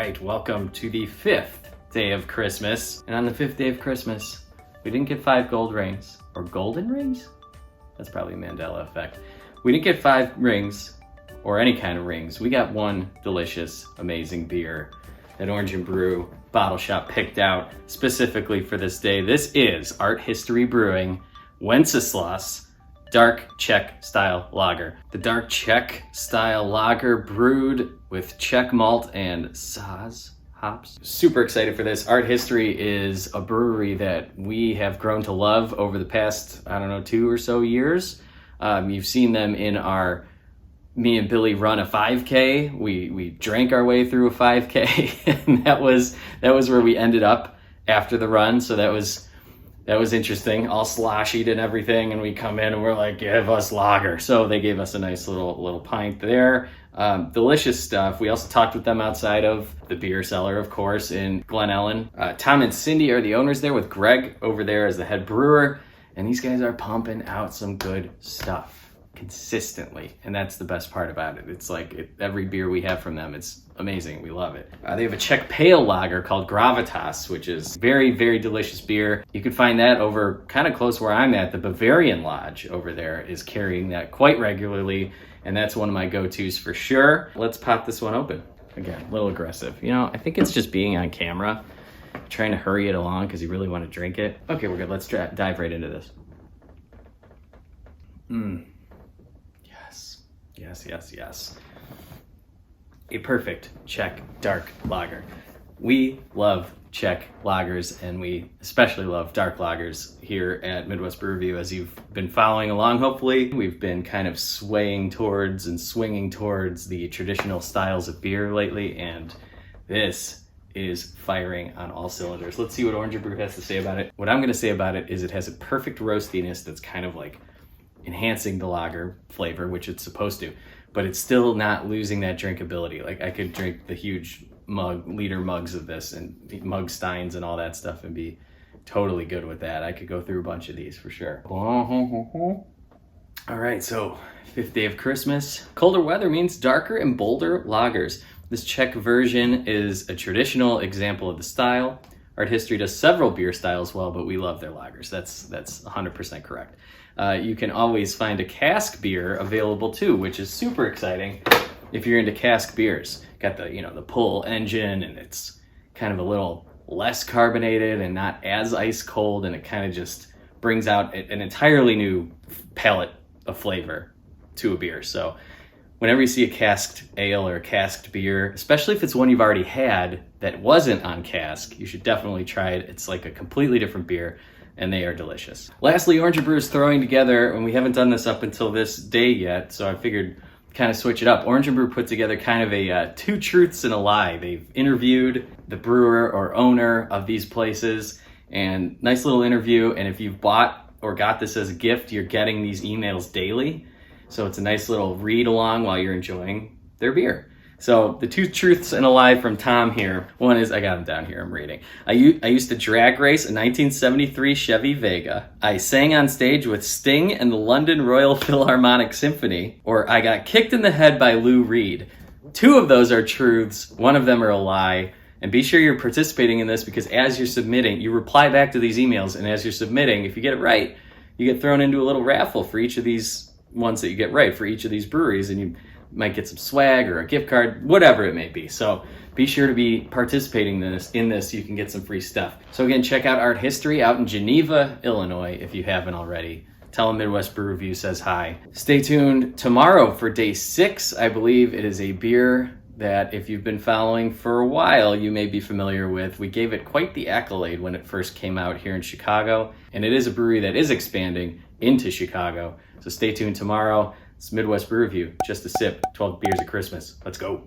right, welcome to the 5th day of Christmas. And on the 5th day of Christmas, we didn't get 5 gold rings. Or golden rings? That's probably a Mandela effect. We didn't get 5 rings, or any kind of rings. We got one delicious, amazing beer that Orange and Brew bottle shop picked out specifically for this day. This is Art History Brewing Wenceslas Dark Czech Style Lager. The Dark Czech Style Lager brewed with Czech malt and Saaz hops. Super excited for this. Art History is a brewery that we have grown to love over the past, 2 or so years. You've seen them in me and Billy run a 5K. We drank our way through a 5K, and that was where we ended up after the run. So that was interesting, all sloshied and everything, and we come in and we're like, give us lager. So they gave us a nice little pint there. Delicious stuff. We also talked with them outside of the beer cellar, of course, in Glen Ellen. Tom and Cindy are the owners there, with Greg over there as the head brewer, and these guys are pumping out some good stuff consistently, and that's the best part about it. It's like every beer we have from them, it's amazing. We love it. They have a Czech pale lager called Gravitas, which is very, very delicious beer. You can find that over kind of close where I'm at. The Bavarian Lodge over there is carrying that quite regularly, and that's one of my go-tos for sure. Let's pop this one open. Again, a little aggressive. I think it's just being on camera, trying to hurry it along because you really want to drink it. Okay, we're good. Let's dive right into this. Yes. A perfect Czech dark lager. We love Czech lagers, and we especially love dark lagers here at Midwest Brew Review. As you've been following along, hopefully, we've been kind of swaying towards and swinging towards the traditional styles of beer lately, and this is firing on all cylinders. Let's see what Orange and Brew has to say about it. What I'm going to say about it is it has a perfect roastiness that's kind of like enhancing the lager flavor, which it's supposed to, but it's still not losing that drinkability. Like, I could drink the huge liter mugs of this and mug steins and all that stuff and be totally good with that. I could go through a bunch of these for sure. All right, so 5th day of Christmas. Colder weather means darker and bolder lagers. This Czech version is a traditional example of the style. Art History does several beer styles well, but we love their lagers. That's 100% correct. You can always find a cask beer available too, which is super exciting if you're into cask beers. Got the pull engine, and it's kind of a little less carbonated and not as ice cold, and it kind of just brings out an entirely new palette of flavor to a beer. So whenever you see a casked ale or a casked beer, especially if it's one you've already had that wasn't on cask, you should definitely try it. It's like a completely different beer, and they are delicious. Lastly, Orange and Brew is throwing together, and we haven't done this up until this day yet, so I figured kind of switch it up. Orange and Brew put together kind of a 2 truths and a lie. They've interviewed the brewer or owner of these places, and nice little interview. And if you've bought or got this as a gift, you're getting these emails daily. So it's a nice little read along while you're enjoying their beer. So the 2 truths and a lie from Tom here. One is, I got them down here, I'm reading. I used to drag race a 1973 Chevy Vega. I sang on stage with Sting and the London Royal Philharmonic Symphony. Or I got kicked in the head by Lou Reed. 2 of those are truths, 1 of them are a lie. And be sure you're participating in this, because as you're submitting, you reply back to these emails, and as you're submitting, if you get it right, you get thrown into a little raffle for each of these ones that you get right for each of these breweries, and you might get some swag or a gift card, whatever it may be. So be sure to be participating in this so you can get some free stuff. So again, check out Art History out in Geneva, Illinois, if you haven't already. Tell them Midwest Brew Review says hi. Stay tuned tomorrow for day 6. I believe it is a beer that, if you've been following for a while, you may be familiar with. We gave it quite the accolade when it first came out here in Chicago, and it is a brewery that is expanding into Chicago. So stay tuned tomorrow. It's Midwest Brew Review, just a sip, 12 beers at Christmas. Let's go.